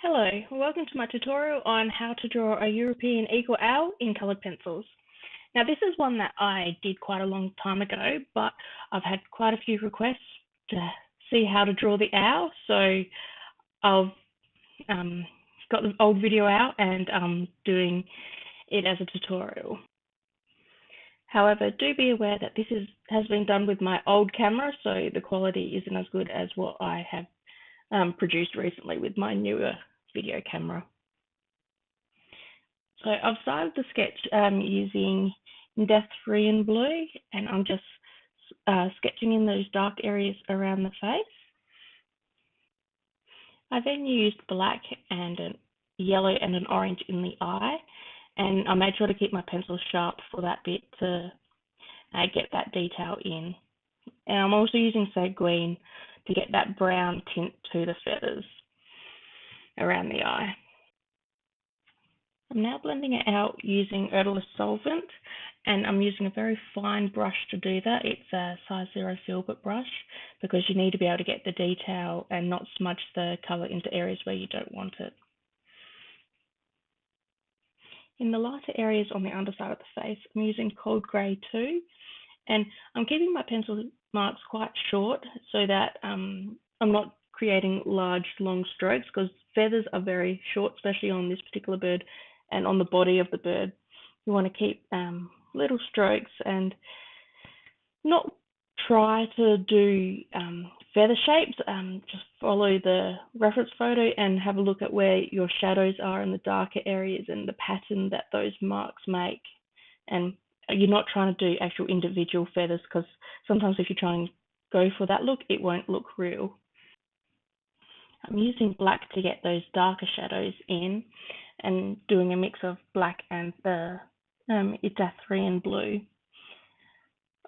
Hello, welcome to my tutorial on how to draw a European eagle owl in coloured pencils. Now this is one that I did quite a long time ago, but I've had quite a few requests to see how to draw the owl, so I've got the old video out and I'm doing it as a tutorial. However, do be aware that this has been done with my old camera, so the quality isn't as good as what I have produced recently with my newer video camera. So I've started the sketch using Death 3 and Blue, and I'm just sketching in those dark areas around the face. I then used black and a yellow and an orange in the eye, and I made sure to keep my pencil sharp for that bit to get that detail in. And I'm also using green to get that brown tint to the feathers around the eye. I'm now blending it out using Odourless Solvent, and I'm using a very fine brush to do that. It's a size 0 filbert brush because you need to be able to get the detail and not smudge the colour into areas where you don't want it. In the lighter areas on the underside of the face, I'm using cold grey too, and I'm keeping my pencil marks quite short so that I'm not creating large, long strokes, because feathers are very short, especially on this particular bird and on the body of the bird. You want to keep little strokes and not try to do feather shapes. Just follow the reference photo and have a look at where your shadows are in the darker areas and the pattern that those marks make. And you're not trying to do actual individual feathers, because sometimes if you try and go for that look, it won't look real. I'm using black to get those darker shadows in, and doing a mix of black and the Death 3 and Blue.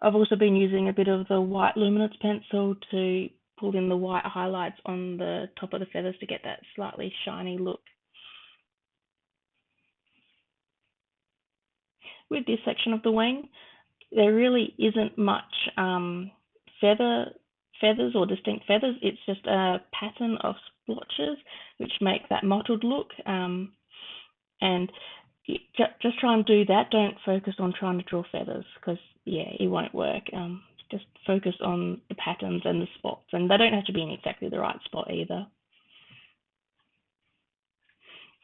I've also been using a bit of the white luminance pencil to pull in the white highlights on the top of the feathers to get that slightly shiny look. With this section of the wing, there really isn't much feathers or distinct feathers. It's just a pattern of splotches which make that mottled look, and just try and do that. Don't focus on trying to draw feathers, because it won't work. Just focus on the patterns and the spots, and they don't have to be in exactly the right spot either.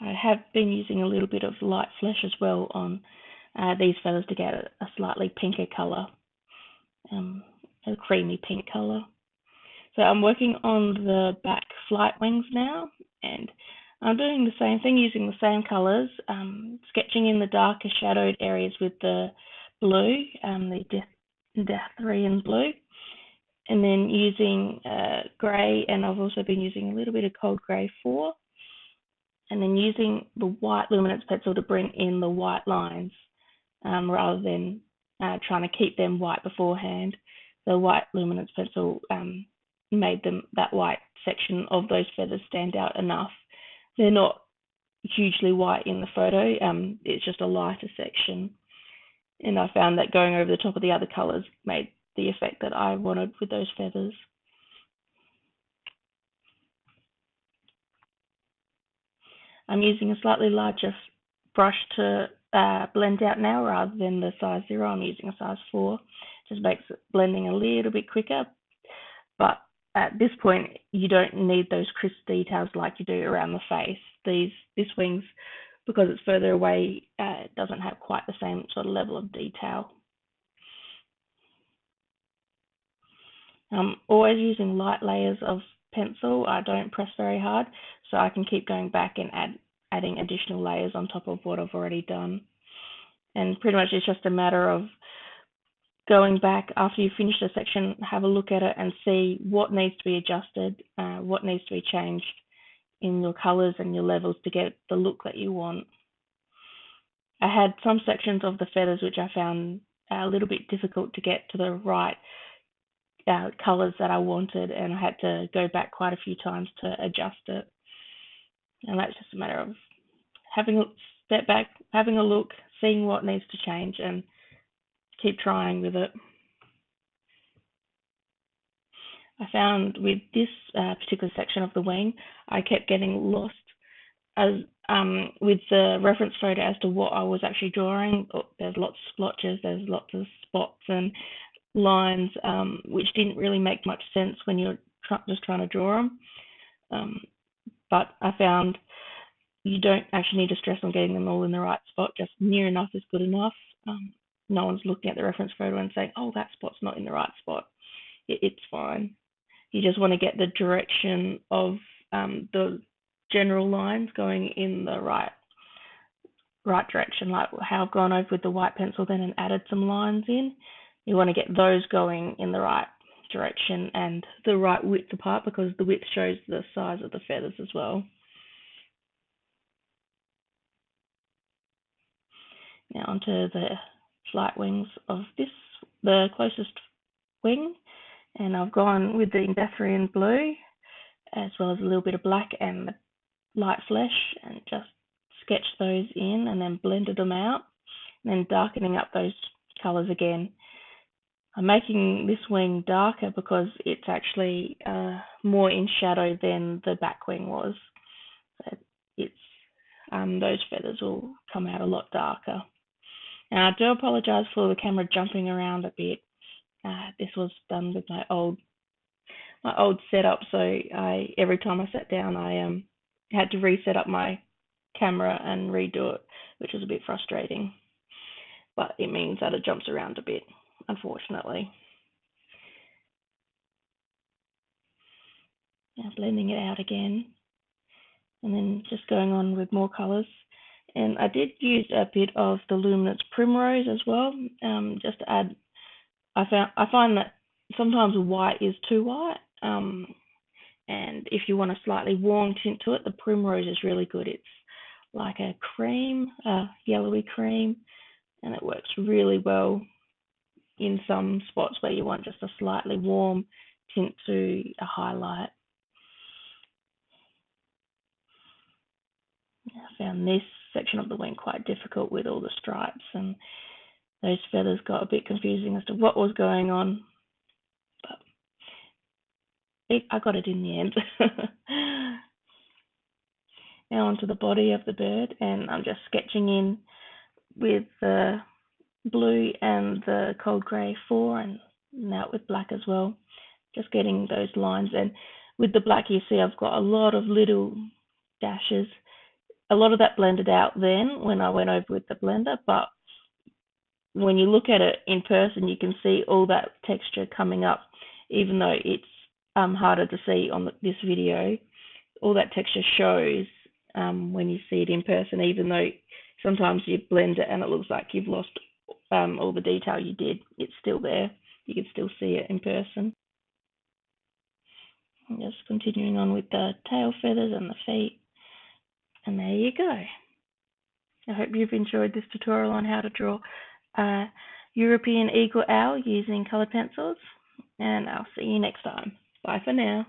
I have been using a little bit of light flesh as well on these feathers to get a slightly pinker colour, a creamy pink colour. So I'm working on the back flight wings now, and I'm doing the same thing using the same colours, sketching in the darker shadowed areas with the blue, the Death 3 and Blue, and then using grey, and I've also been using a little bit of cold grey 4, and then using the white luminance pencil to bring in the white lines rather than trying to keep them white beforehand. The white luminance pencil made that white section of those feathers stand out enough. They're not hugely white in the photo, it's just a lighter section. And I found that going over the top of the other colours made the effect that I wanted with those feathers. I'm using a slightly larger brush to blend out now rather than the size 0. I'm using a size 4. Just makes blending a little bit quicker, but at this point you don't need those crisp details like you do around the face. This wings, because it's further away, it doesn't have quite the same sort of level of detail. I'm always using light layers of pencil. I don't press very hard, so I can keep going back and adding additional layers on top of what I've already done. And pretty much it's just a matter of going back after you finish a section, have a look at it and see what needs to be adjusted, what needs to be changed in your colours and your levels to get the look that you want. I had some sections of the feathers which I found a little bit difficult to get to the right colours that I wanted, and I had to go back quite a few times to adjust it. And that's just a matter of having a step back, having a look, seeing what needs to change, and keep trying with it. I found with this particular section of the wing, I kept getting lost as with the reference photo as to what I was actually drawing. There's lots of splotches, there's lots of spots and lines, which didn't really make much sense when you're just trying to draw them. But I found you don't actually need to stress on getting them all in the right spot. Just near enough is good enough. No one's looking at the reference photo and saying, oh, that spot's not in the right spot. It's fine. You just want to get the direction of the general lines going in the right direction, like how I've gone over with the white pencil then and added some lines in. You want to get those going in the right direction and the right width apart, because the width shows the size of the feathers as well. Now onto the flight wings of this, the closest wing, and I've gone with the Indethrian blue as well as a little bit of black and the light flesh, and just sketched those in and then blended them out, and then darkening up those colours again. I'm making this wing darker because it's actually more in shadow than the back wing was. So it's those feathers will come out a lot darker. Now I do apologise for the camera jumping around a bit. This was done with my old setup, so every time I sat down I had to reset up my camera and redo it, which was a bit frustrating. But it means that it jumps around a bit, unfortunately. Now blending it out again, and then just going on with more colours. And I did use a bit of the Luminance Primrose as well, just to add. I find that sometimes white is too white, and if you want a slightly warm tint to it, the Primrose is really good. It's like a cream, yellowy cream, and it works really well in some spots where you want just a slightly warm tint to a highlight. I found this section of the wing quite difficult with all the stripes, and those feathers got a bit confusing as to what was going on, but I got it in the end. Now onto the body of the bird, and I'm just sketching in with the blue and the cold grey 4, and now with black as well, just getting those lines. And with the black, you see I've got a lot of little dashes. A lot of that blended out then when I went over with the blender, but when you look at it in person, you can see all that texture coming up, even though it's harder to see on this video. All that texture shows when you see it in person, even though sometimes you blend it and it looks like you've lost all the detail you did. It's still there. You can still see it in person. And just continuing on with the tail feathers and the feet. And there you go. I hope you've enjoyed this tutorial on how to draw European eagle owl using coloured pencils, and I'll see you next time. Bye for now.